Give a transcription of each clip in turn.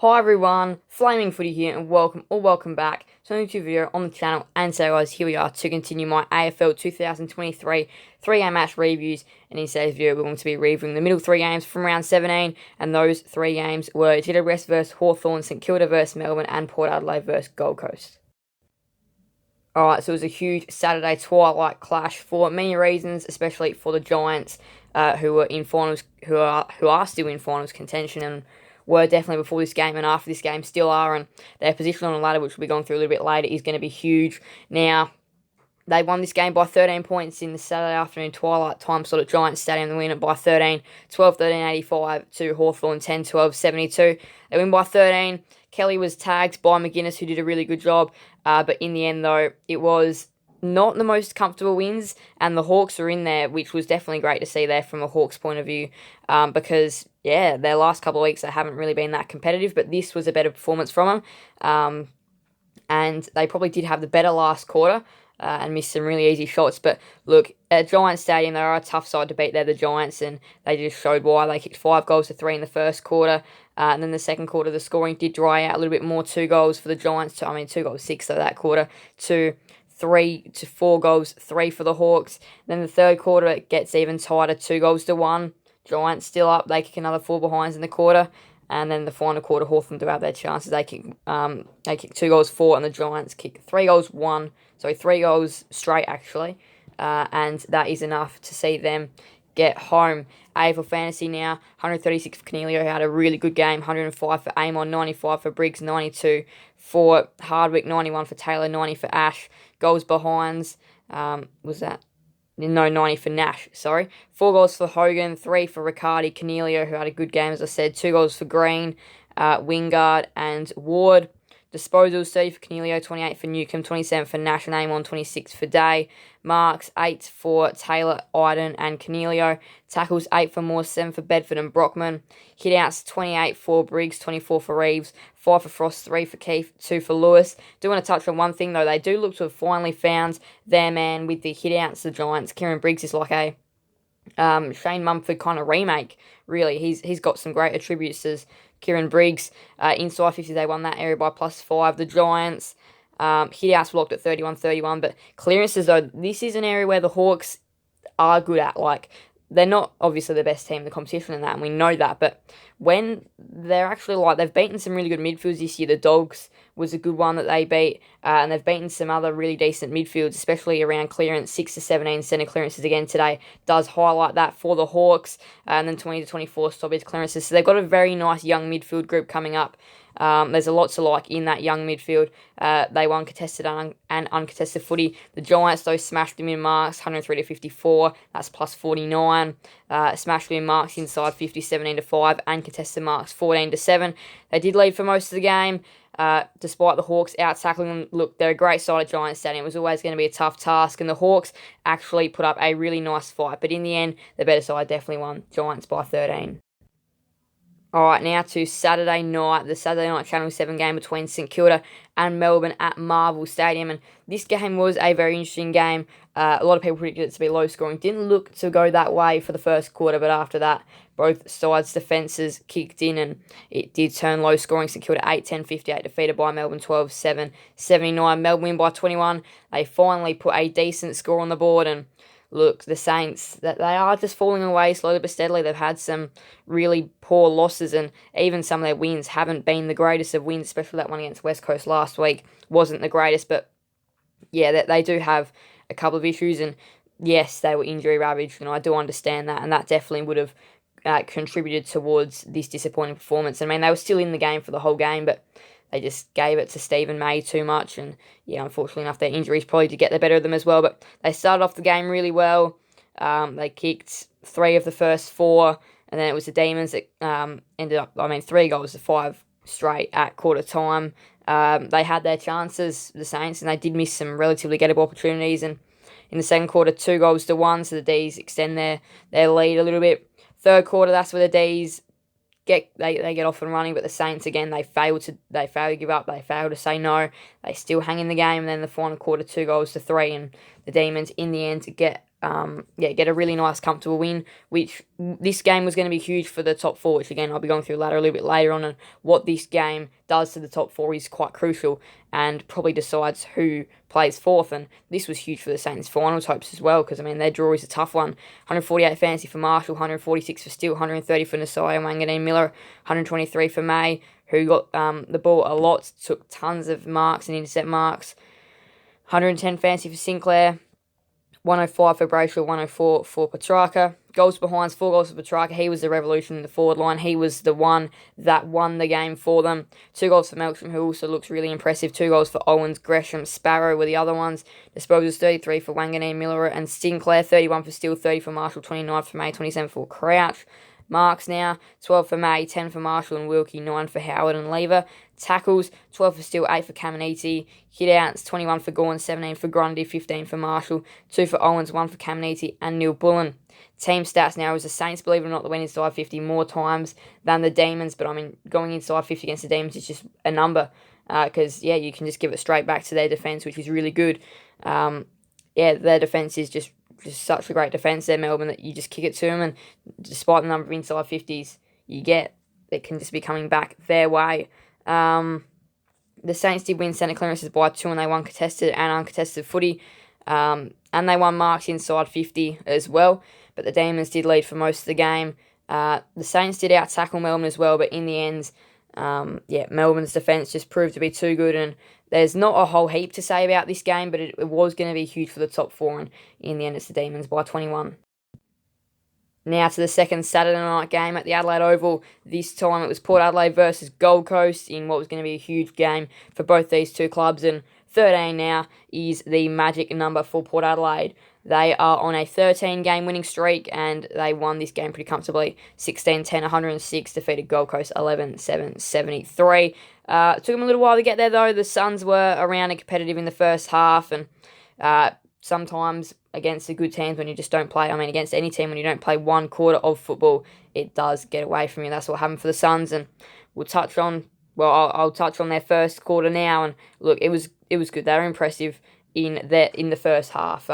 Hi everyone, Flaming Footy here and welcome back to a new video on the channel. And so guys, here we are to continue my AFL 2023 three-game match reviews. And in today's video, we're going to be reviewing the middle three games from round 17. And those three games were GWS vs Hawthorn, St Kilda vs Melbourne and Port Adelaide vs Gold Coast. Alright, so it was a huge Saturday twilight clash for many reasons, especially for the Giants, who were in finals, who are still in finals contention and were definitely before this game and after this game still are, and their position on the ladder, which we'll be going through a little bit later, is going to be huge. Now, they won this game by 13 points in the Saturday afternoon twilight time slot at Giants Stadium. They win it by 13, 12-13, 85 to Hawthorn, 10-12, 72. They win by 13. Kelly was tagged by McGuinness, who did a really good job, but in the end, though, it was not the most comfortable wins, and the Hawks were in there, which was definitely great to see there from a Hawks point of view, because, yeah, their last couple of weeks, they haven't really been that competitive, but this was a better performance from them, and they probably did have the better last quarter, and missed some really easy shots. But look, at Giants Stadium, they are a tough side to beat. They're the Giants, and they just showed why. They kicked 5-3 in the first quarter, and then the second quarter, the scoring did dry out a little bit more. 2 goals for the Giants, 2-6 though that quarter, to 3-4 goals, 3 for the Hawks. Then the third quarter, it gets even tighter, 2-1. Giants still up. They kick another 4 behinds in the quarter. And then the final quarter, Hawthorn do have their chances. They kick 2 goals, 4, and the Giants kick 3 goals, 1. So 3 goals straight, actually. And that is enough to see them get home. AFL Fantasy now, 136 for Cornelio, who had a really good game. 105 for Amon, 95 for Briggs, 92 for Hardwick, 91 for Taylor, 90 for Ash. Goals behinds, was that? No, 90 for Nash, sorry. 4 goals for Hogan, 3 for Riccardi, Cornelio, who had a good game, as I said. 2 goals for Green, Wingard, and Ward. Disposals, 30 for Cornelio, 28 for Newcomb, 27 for Nash and Amon, 26 for Day. Marks, 8 for Taylor, Iden, and Cornelio. Tackles, 8 for Moore, 7 for Bedford and Brockman. Hitouts, 28 for Briggs, 24 for Reeves, 5 for Frost, 3 for Keith, 2 for Lewis. Do want to touch on one thing, though. They do look to have finally found their man with the hitouts, the Giants. Kieran Briggs is like a Shane Mumford kind of remake, really. He's got some great attributes as Kieran Briggs. Inside 50, they won that area by +5. The Giants, hitouts blocked at 31-31, but clearances, though, this is an area where the Hawks are good at. Like, they're not obviously the best team in the competition in that, and we know that, but when they're actually they've beaten some really good midfields this year. The Dogs was a good one that they beat, and they've beaten some other really decent midfields, especially around clearance. 6-17 centre clearances again today does highlight that for the Hawks, and then 20-24 stoppage clearances. So they've got a very nice young midfield group coming up. There's a lot to like in that young midfield. They won contested and uncontested footy. The Giants, though, smashed them in marks, 103-54. That's +49. Smashed them in marks inside 50, 17-5, and contested marks 14-7. They did lead for most of the game, despite the Hawks out-tackling them. Look, they're a great side at Giants Stadium. It was always going to be a tough task, and the Hawks actually put up a really nice fight. But in the end, the better side definitely won. Giants by 13. Alright, now to Saturday night, the Saturday night Channel 7 game between St Kilda and Melbourne at Marvel Stadium. And this game was a very interesting game. A lot of people predicted it to be low scoring. Didn't look to go that way for the first quarter, but after that, both sides' defences kicked in and it did turn low scoring. St Kilda 8-10-58, defeated by Melbourne 12-7-79. Melbourne win by 21. They finally put a decent score on the board, and look, the Saints, that they are just falling away slowly but steadily. They've had some really poor losses, and even some of their wins haven't been the greatest of wins, especially that one against West Coast last week wasn't the greatest. But yeah, they do have a couple of issues, and yes, they were injury ravaged, and I do understand that, and that definitely would have contributed towards this disappointing performance. I mean, they were still in the game for the whole game, but they just gave it to Stephen May too much, and yeah, unfortunately enough, their injuries probably did get the better of them as well. But they started off the game really well. They kicked 3 of the first 4, and then it was the Demons that ended up, 3 goals to 5 straight at quarter time. They had their chances, the Saints, and they did miss some relatively gettable opportunities. And in the second quarter, 2-1, so the D's extend their lead a little bit. Third quarter, that's where the D's get off and running, but the Saints again, they fail to give up, they fail to say no, they still hang in the game, and then the final quarter 2-3, and the Demons in the end get get a really nice, comfortable win, which this game was going to be huge for the top four, which again, I'll be going through ladder a little bit later on, and what this game does to the top four is quite crucial and probably decides who plays fourth, and this was huge for the Saints' finals hopes as well, because, I mean, their draw is a tough one. 148 fantasy for Marshall, 146 for Steele, 130 for Nasai and Wanganeen Miller, 123 for May, who got the ball a lot, took tons of marks and intercept marks. 110 fantasy for Sinclair, 105 for Brayshaw, 104 for Petrarca. Goals behinds, 4 goals for Petrarca. He was the revolution in the forward line. He was the one that won the game for them. 2 goals for Melksham, who also looks really impressive. 2 goals for Owens, Gresham, Sparrow were the other ones. Disposals, 33 for Wanganeen, Miller and Sinclair. 31 for Steele, 30 for Marshall, 29 for May, 27 for Crouch. Marks now, 12 for May, 10 for Marshall and Wilkie, 9 for Howard and Lever. Tackles, 12 for Steele, 8 for Caminiti. Hit-outs, 21 for Gorn, 17 for Grundy, 15 for Marshall, 2 for Owens, 1 for Caminiti and Neil Bullen. Team stats now is the Saints, believe it or not, that went inside 50 more times than the Demons, but I mean, going inside 50 against the Demons is just a number, because, you can just give it straight back to their defence, which is really good. Their defence is just such a great defence there, Melbourne, that you just kick it to them, and despite the number of inside 50s you get, it can just be coming back their way. The Saints did win centre clearances by 2, and they won contested and uncontested footy, and they won marks inside 50 as well, but the Demons did lead for most of the game. The Saints did out-tackle Melbourne as well, but in the end, Melbourne's defence just proved to be too good, and there's not a whole heap to say about this game, but it was going to be huge for the top four, and in the end it's the Demons by 21. Now to the second Saturday night game at the Adelaide Oval. This time it was Port Adelaide versus Gold Coast in what was going to be a huge game for both these two clubs, and 13 now is the magic number for Port Adelaide. They are on a 13-game winning streak, and they won this game pretty comfortably. 16-10, 106, defeated Gold Coast 11-7, 73. It took them a little while to get there, though. The Suns were around and competitive in the first half, and sometimes against the good teams when you just don't play, against any team when you don't play one quarter of football, it does get away from you. That's what happened for the Suns, and I'll touch on their first quarter now, and look, it was good. They were impressive in the first half.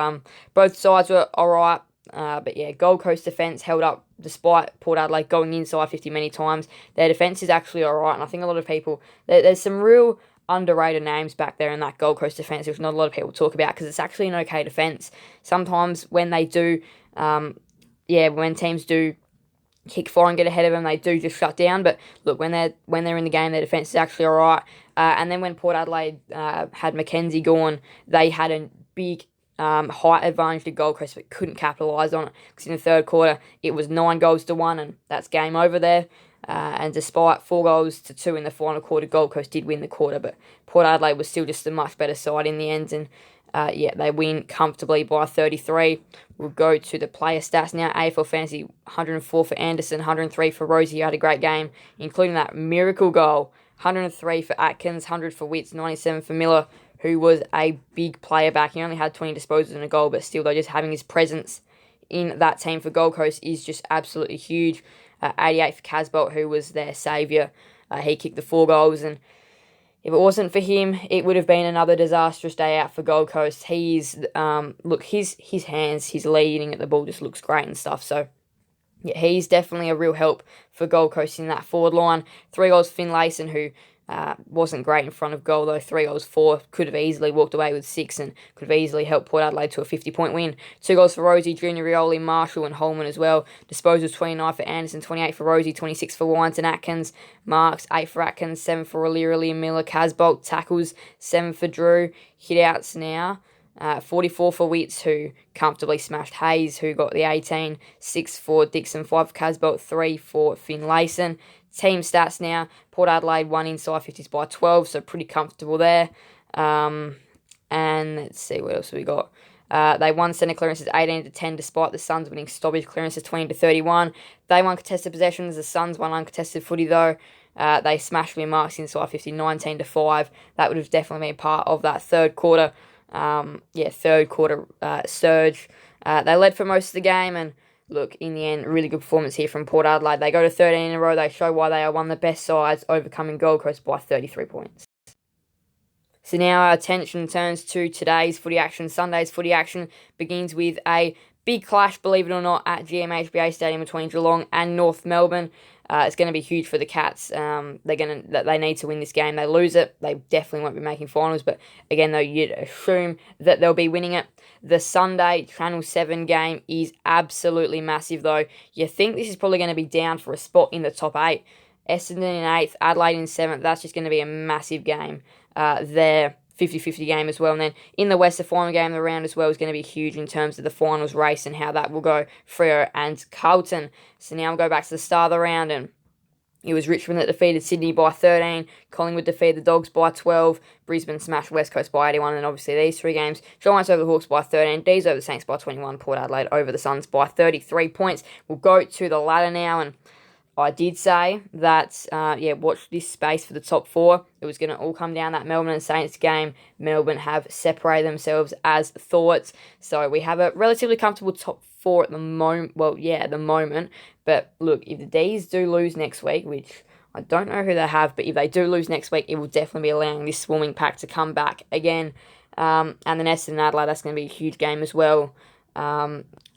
Both sides were alright, but Gold Coast defence held up despite Port Adelaide going inside 50 many times. Their defence is actually alright, and I think a lot of people, there's some real underrated names back there in that Gold Coast defence, which not a lot of people talk about, because it's actually an okay defence. Sometimes when they do, when teams do kick fire and get ahead of them, they do just shut down. But look, when they're in the game, their defence is actually alright. And then when Port Adelaide had Mackenzie gone, they had a big height advantage to Gold Coast, but couldn't capitalise on it, because in the third quarter it was 9-1, and that's game over there. And despite 4-2 in the final quarter, Gold Coast did win the quarter, but Port Adelaide was still just a much better side in the end, and they win comfortably by 33. We'll go to the player stats now. AFL Fantasy, 104 for Anderson, 103 for Rosie, who had a great game, including that miracle goal. 103 for Atkins, 100 for Witts, 97 for Miller, who was a big player back. He only had 20 disposals and a goal, but still, though, just having his presence in that team for Gold Coast is just absolutely huge. 88 for Casbolt, who was their saviour. He kicked the 4 goals, and if it wasn't for him, it would have been another disastrous day out for Gold Coast. He's his hands, his leading at the ball just looks great and stuff. So he's definitely a real help for Gold Coast in that forward line. 3 goals for Finlayson, who wasn't great in front of goal, though. 3 goals, 4, could have easily walked away with 6 and could have easily helped Port Adelaide to a 50-point win. 2 goals for Rosie, Junior, Rioli, Marshall and Holman as well. Disposals, 29 for Anderson, 28 for Rosie, 26 for Wines and Atkins. Marks, 8 for Atkins, 7 for O'Leary and Miller. Casbolt, tackles, 7 for Drew. Hit-outs now, 44 for Witts, who comfortably smashed Hayes, who got the 18. 6 for Dixon, 5 for Casbolt, 3 for Finlayson. Team stats now, Port Adelaide won inside 50s by 12, so pretty comfortable there. And let's see, what else have we got? They won centre clearances 18-10, despite the Suns winning stoppage clearances 20-31. They won contested possessions. The Suns won uncontested footy, though. They smashed their marks inside 50, 19-5. That would have definitely been part of that third quarter. Surge. They led for most of the game, and look, in the end, really good performance here from Port Adelaide. They go to 13 in a row. They show why they are one of the best sides, overcoming Gold Coast by 33 points. So now our attention turns to today's footy action. Sunday's footy action begins with a Big clash, believe it or not, at GMHBA Stadium between Geelong and North Melbourne. It's going to be huge for the Cats. They need to win this game. They lose it, they definitely won't be making finals. But again, though, you'd assume that they'll be winning it. The Sunday Channel 7 game is absolutely massive, though. You think this is probably going to be down for a spot in the top 8. Essendon in 8th, Adelaide in 7th. That's just going to be a massive game there. 50-50 game as well. And then in the West, the final game of the round as well is going to be huge in terms of the finals race and how that will go, Freo and Carlton. So now we'll go back to the start of the round, and it was Richmond that defeated Sydney by 13. Collingwood defeated the Dogs by 12. Brisbane smashed West Coast by 81. And obviously these 3 games, Giants over the Hawks by 13. D's over the Saints by 21. Port Adelaide over the Suns by 33 points. We'll go to the ladder now, and I did say that, watch this space for the top 4. It was going to all come down that Melbourne and Saints game. Melbourne have separated themselves as thoughts. So we have a relatively comfortable top 4 at the moment. Well, yeah, at the moment. But look, if the D's do lose next week, which I don't know who they have, but if they do lose next week, it will definitely be allowing this swarming pack to come back again. And then Essendon and Adelaide, that's going to be a huge game as well.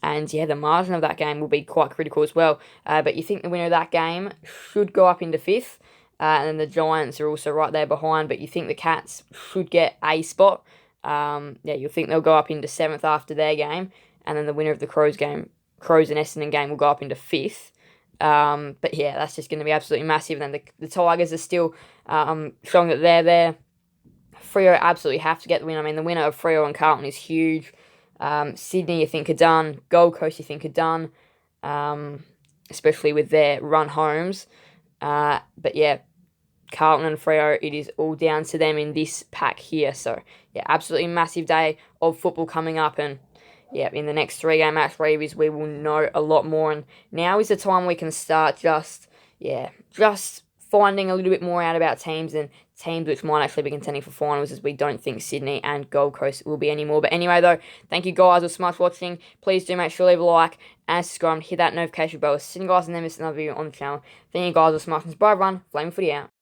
And yeah, the margin of that game will be quite critical as well. But you think the winner of that game should go up into 5th. And then the Giants are also right there behind. But you think the Cats should get a spot. You'll think they'll go up into 7th after their game. And then the winner of the Crows and Essendon game will go up into 5th. But yeah, that's just going to be absolutely massive. And then the Tigers are still showing that they're there. Freo absolutely have to get the win. I mean, the winner of Freo and Carlton is huge. Sydney, you think, are done. Gold Coast, you think, are done. Especially with their run homes. But yeah, Carlton and Freo, it is all down to them in this pack here. So yeah, absolutely massive day of football coming up. And yeah, in the next 3-game match reviews, we will know a lot more. And now is the time we can start just finding a little bit more out about teams and teams which might actually be contending for finals, as we don't think Sydney and Gold Coast will be anymore. But anyway, though, thank you guys so much for watching. Please do make sure to leave a like and subscribe and hit that notification bell. See you guys and then miss another video on the channel. Thank you guys so much. Bye everyone. Flaming Footy out.